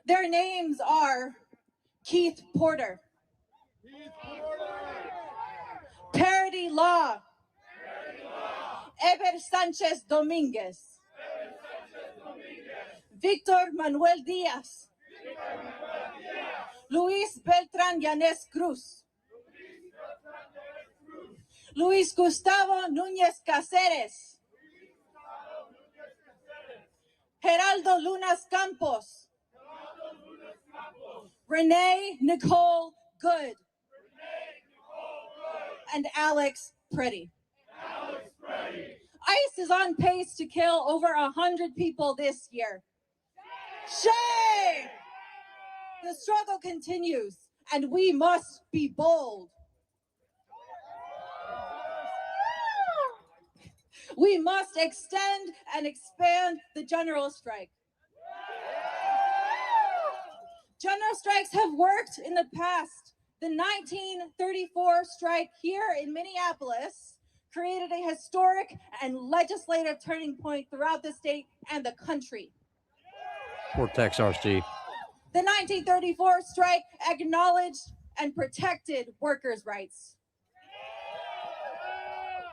Their names are Keith Porter, Parody Law, Eber Sanchez Dominguez, Victor Manuel Diaz, Luis Beltran Yanes Cruz, Luis Gustavo Núñez Cáceres, Geraldo Lunas Campos, Renee Nicole Good, and Alex Pretty. ICE is on pace to kill over 100 people this year. Shame! The struggle continues, and we must be bold. We must extend and expand the general strike. General strikes have worked in the past. The 1934 strike here in Minneapolis created a historic and legislative turning point throughout the state and the country. Vortex RC. The 1934 strike acknowledged and protected workers' rights.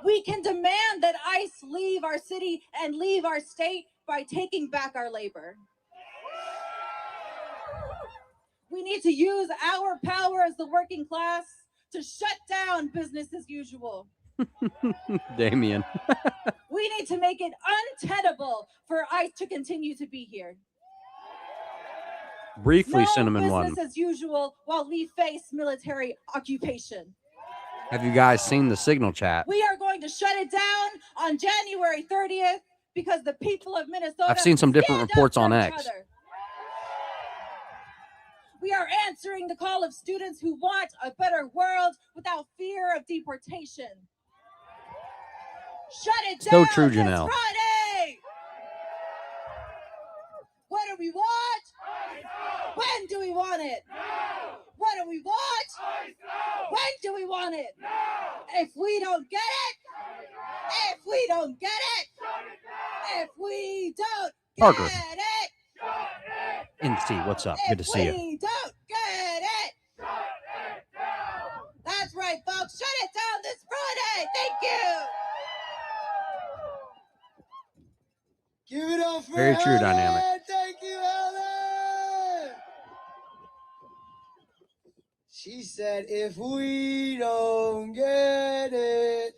We can demand that ICE leave our city and leave our state by taking back our labor. We need to use our power as the working class to shut down business as usual. Damien. We need to make it untenable for ICE to continue to be here. Briefly, Cinnamon business One. as usual while we face military occupation. Have you guys seen the signal chat? We are going to shut it down on January 30th because the people of Minnesota. I've seen some different reports on X. Other. We are answering the call of students who want a better world without fear of deportation. Shut it down. So true, Janelle. Friday. What do we want? When do we want it? What do we want? When do we want it? If we don't get it, If we don't Parker. get it, NC, what's up? Good to see if you. we don't get it, that's right, folks. Shut it down this Friday. Thank you. Give it up for Very true Helen. dynamic. Thank you, Helen. She said, if we don't get it.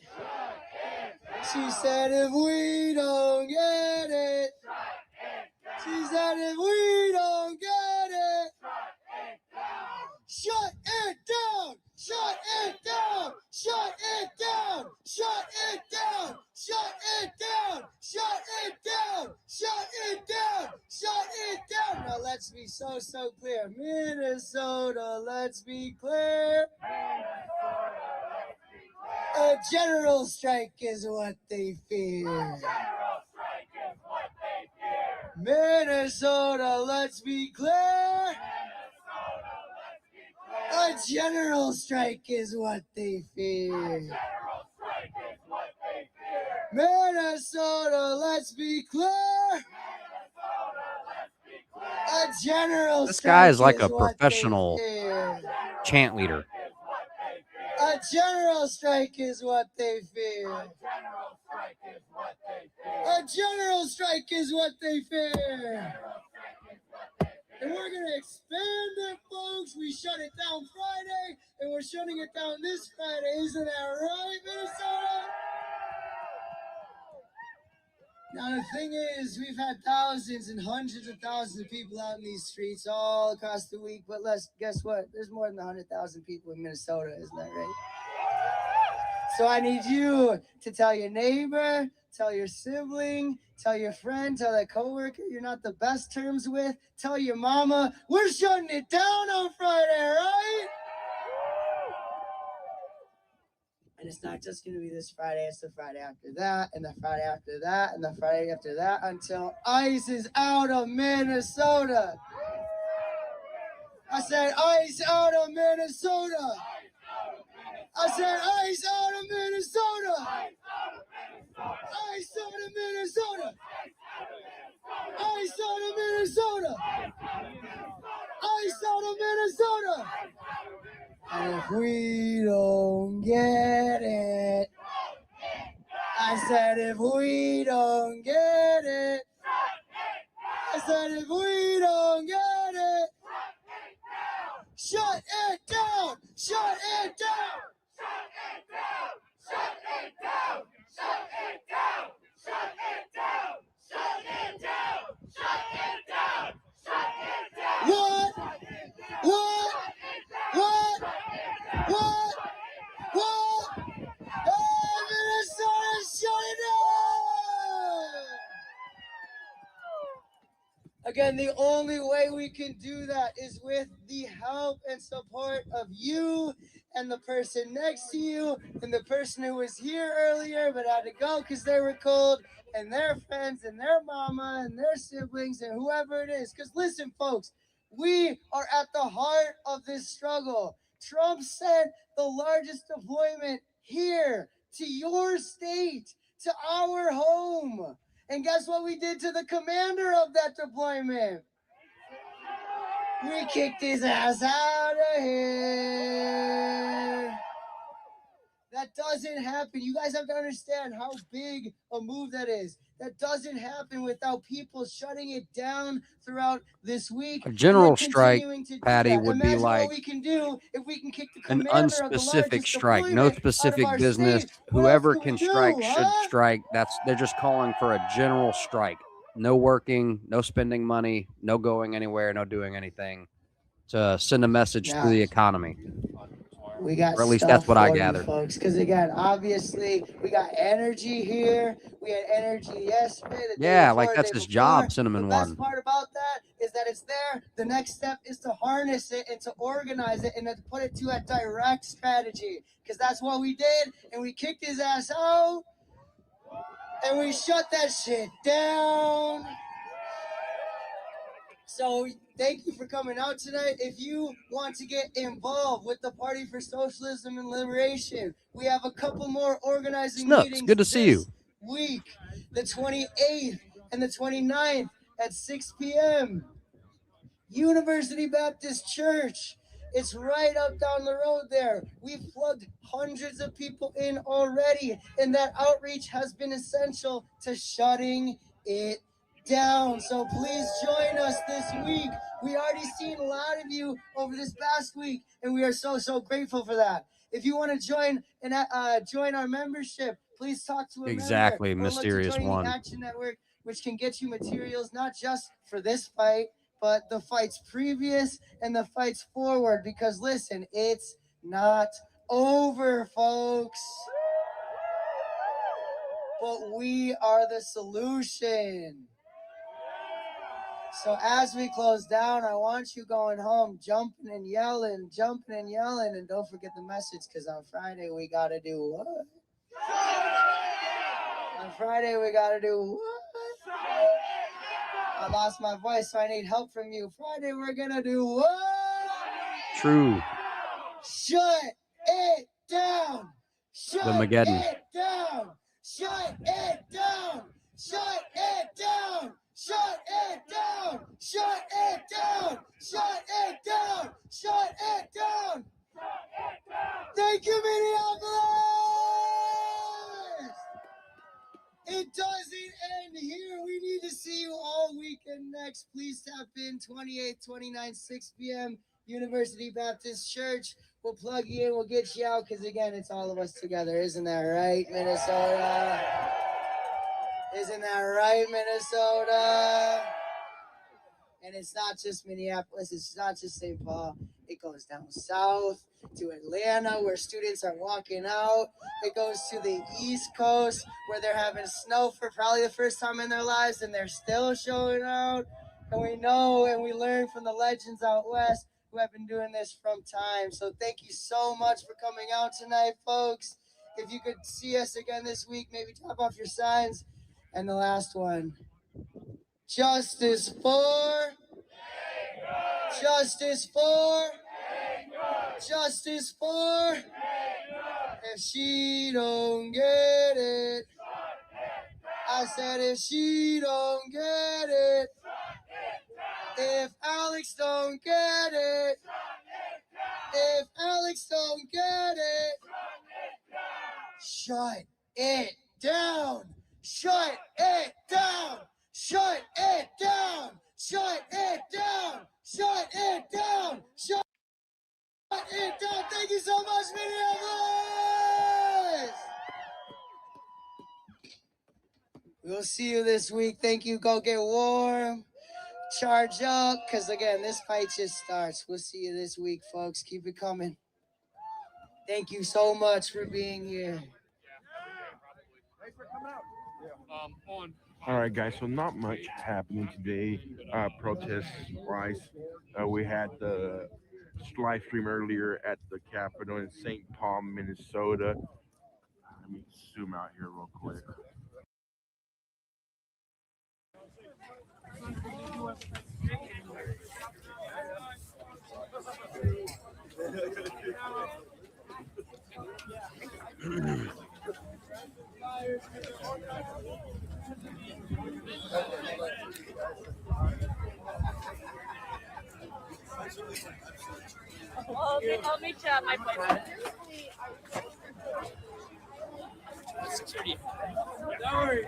She said, if we don't get it. She said, if we don't get it. Shut it down! Shut it down! Shut it down! Shut it down! Shut it down! Shut it down! Shut it down! Shut it down! Now let's be so clear. Minnesota, let's be clear. A general strike is what they fear. Minnesota, let's be clear. A general strike is what they fear. Minnesota, let's be clear. A general This guy is like strike a what they professional fear. chant leader. A general strike is what they fear. A general strike is what they fear. And we're going to expand it, folks. We shut it down Friday, and we're shutting it down this Friday. Isn't that right, Minnesota? Now, the thing is, we've had thousands and hundreds of thousands of people out in these streets all across the week. But guess what? There's more than 100,000 people in Minnesota. Isn't that right? So I need you to tell your neighbor, tell your sibling, tell your friend, tell that coworker you're not the best terms with, tell your mama, we're shutting it down on Friday, right? And it's not just going to be this Friday, it's the Friday after that, and the Friday after that, and the Friday after that, until ICE is out of Minnesota. I said ICE out of Minnesota. I said ICE out of Minnesota. ICE out of Minnesota. ICE out of Minnesota. ICE out of Minnesota. And if we don't get it, I said if we don't get it, I said if we don't get it, shut it down, shut it down. Shut it down! Shut it down! Shut it down! Shut it down! Shut it down! Shut it down! Shut it down! What? What? What? What? What? Hey, Minnesota, shut it down! Again, the only way we can do that is with the help and support of you and the person next to you and the person who was here earlier but had to go because they were cold, and their friends and their mama and their siblings and whoever it is. Because listen, folks, we are at the heart of this struggle. Trump sent the largest deployment here to your state, to our home. And guess what we did to the commander of that deployment? We kicked his ass out of here. That doesn't happen. You guys have to understand how big a move that is. That doesn't happen without people shutting it down throughout this week. A general strike, Patty, would be like what we can do if we can kick the an commander of the unspecific largest strike. No deployment specific out of our business. state. What Whoever else can we strike do, should huh? strike. They're just calling for a general strike. No working, no spending money, no going anywhere, no doing anything to send a message to the economy. We got Or at least stuff that's what I for you, gathered. folks. Because again, obviously, we got energy here. We had energy yesterday. The day Yeah, before, like the that's day his before. job, Cinnamon The best One. part about that is that it's there. The next step is to harness it and to organize it and to put it to a direct strategy. Because that's what we did, and we kicked his ass out, and we shut that shit down. So thank you for coming out tonight. If you want to get involved with the Party for Socialism and Liberation, we have a couple more organizing Snooks, meetings good to see you. this week. The 28th and the 29th at 6 p.m. University Baptist Church. It's right up down the road there. We've plugged hundreds of people in already, and that outreach has been essential to shutting it down. So please join us this week. We already seen a lot of you over this past week, and we are so grateful for that. If you want to join and join our membership, please talk to a Exactly, member. Mysterious Look to One. the Action Network, which can get you materials not just for this fight, but the fights previous and the fights forward. Because listen, it's not over, folks. But we are the solution. So as we close down, I want you going home jumping and yelling, and don't forget the message, because on Friday we gotta do what? On Friday we gotta do what? I lost my voice, so I need help from you. Friday we're gonna do what? True. Shut it down. Shut Mageddon. it down. Shut it down. Shut it down. Shut it down. Shut it down. Shut it down. Shut it down. Thank you, Minneapolis. It doesn't end here. We need to see you all weekend next. Please tap in 28, 29, 6 p.m. University Baptist Church. We'll plug you in. We'll get you out because, again, it's all of us together. Isn't that right, Minnesota? Isn't that right, Minnesota? And it's not just Minneapolis. It's not just St. Paul. It goes down south to Atlanta, where students are walking out. It goes to the East Coast, where they're having snow for probably the first time in their lives, and they're still showing out. And we know and we learn from the legends out west who have been doing this from time. So thank you so much for coming out tonight, folks. If you could see us again this week, maybe drop off your signs. And the last one, justice for, justice for, justice for. If she don't get it, I said if she don't get it, if Alex don't get it, if Alex don't get it, shut it down. Shut it down! Shut it down! Shut it down! Shut it down! Shut it down! Thank you so much, Minneapolis! We'll see you this week. Thank you. Go get warm. Charge up, because, again, this fight just starts. We'll see you this week, folks. Keep it coming. Thank you so much for being here. All right, guys. So not much happening today, protest-wise. We had the live stream earlier at the Capitol in St. Paul, Minnesota. Let me zoom out here real quick. I'll meet you at my place. Don't worry.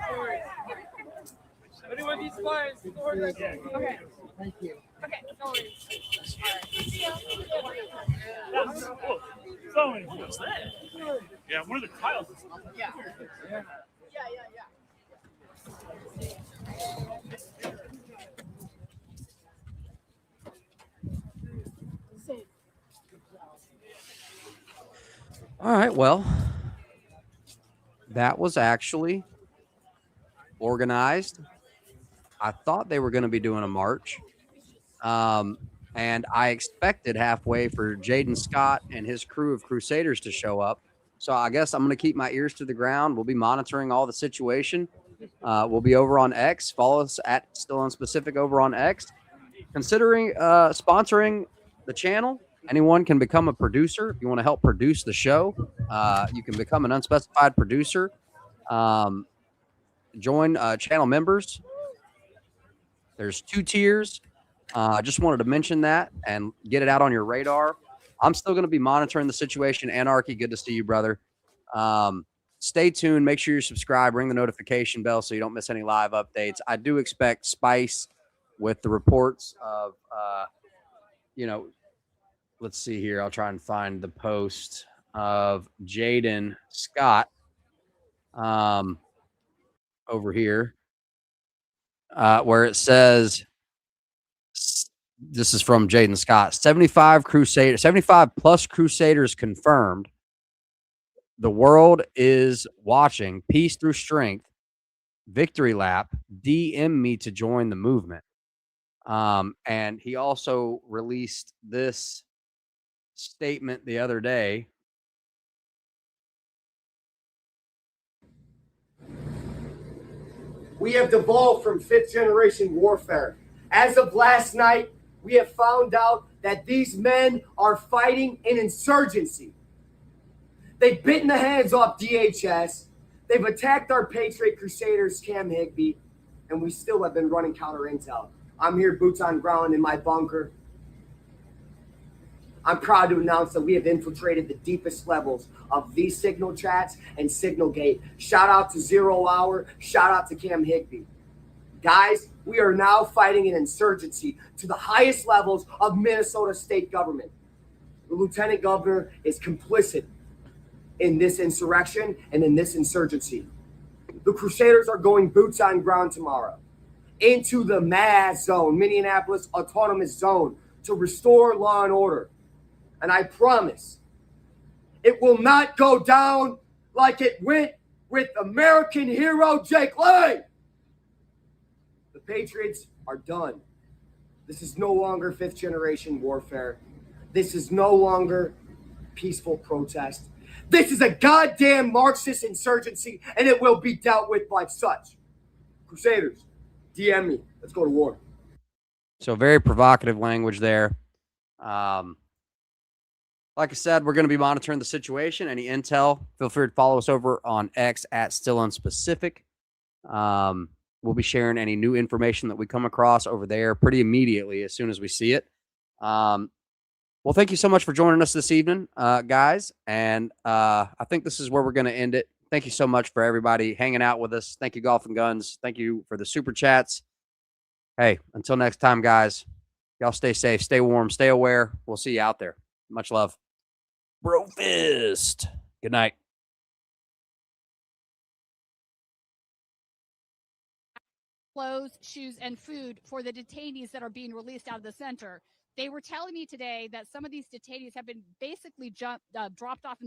Anyone needs supplies? Okay. Thank you. Okay, no worries. What's that? Yeah, one of the tiles. Yeah. All right, well, that was actually organized. I thought they were going to be doing a march, and I expected halfway for Jaden Scott and his crew of Crusaders to show up. So I guess I'm going to keep my ears to the ground. We'll be monitoring all the situation. We'll be over on X. Follow us at Still Unspecific over on X. Considering sponsoring the channel, anyone can become a producer. If you want to help produce the show, you can become an unspecified producer. Join channel members. There's 2 tiers. I just wanted to mention that and get it out on your radar. I'm still going to be monitoring the situation. Anarchy, good to see you, brother. Stay tuned. Make sure you subscribe. Ring the notification bell so you don't miss any live updates. I do expect Spice with the reports of, let's see here. I'll try and find the post of Jaden Scott over here where it says, this is from Jaden Scott, 75 plus Crusaders confirmed. The world is watching. Peace through strength. Victory lap. DM me to join the movement. And he also released this statement the other day. We have devolved from 5th generation warfare. As of last night, we have found out that these men are fighting an insurgency. They've bitten the hands off DHS. They've attacked our Patriot Crusaders, Cam Higby, and we still have been running counter intel. I'm here, boots on ground in my bunker. I'm proud to announce that we have infiltrated the deepest levels of these signal chats and Signal Gate. Shout out to 0 Hour. Shout out to Cam Higby. Guys, we are now fighting an insurgency to the highest levels of Minnesota state government. The lieutenant governor is complicit in this insurrection and in this insurgency. The Crusaders are going boots on ground tomorrow into the MAZ zone, Minneapolis Autonomous Zone, to restore law and order. And I promise it will not go down like it went with American hero Jake Lang. The Patriots are done. This is no longer 5th generation warfare. This is no longer peaceful protest. This is a goddamn Marxist insurgency, and it will be dealt with like such. Crusaders, DM me. Let's go to war. So very provocative language there. Like I said, we're going to be monitoring the situation. Any intel, feel free to follow us over on X at StillUnspecific. We'll be sharing any new information that we come across over there pretty immediately as soon as we see it. Well, thank you so much for joining us this evening, guys. And I think this is where we're going to end it. Thank you so much for everybody hanging out with us. Thank you, Golf and Guns. Thank you for the super chats. Hey, until next time, guys, y'all stay safe, stay warm, stay aware. We'll see you out there. Much love. Bro Fist. Good night. Clothes, shoes, and food for the detainees that are being released out of the center. They were telling me today that some of these detainees have been basically dropped off in the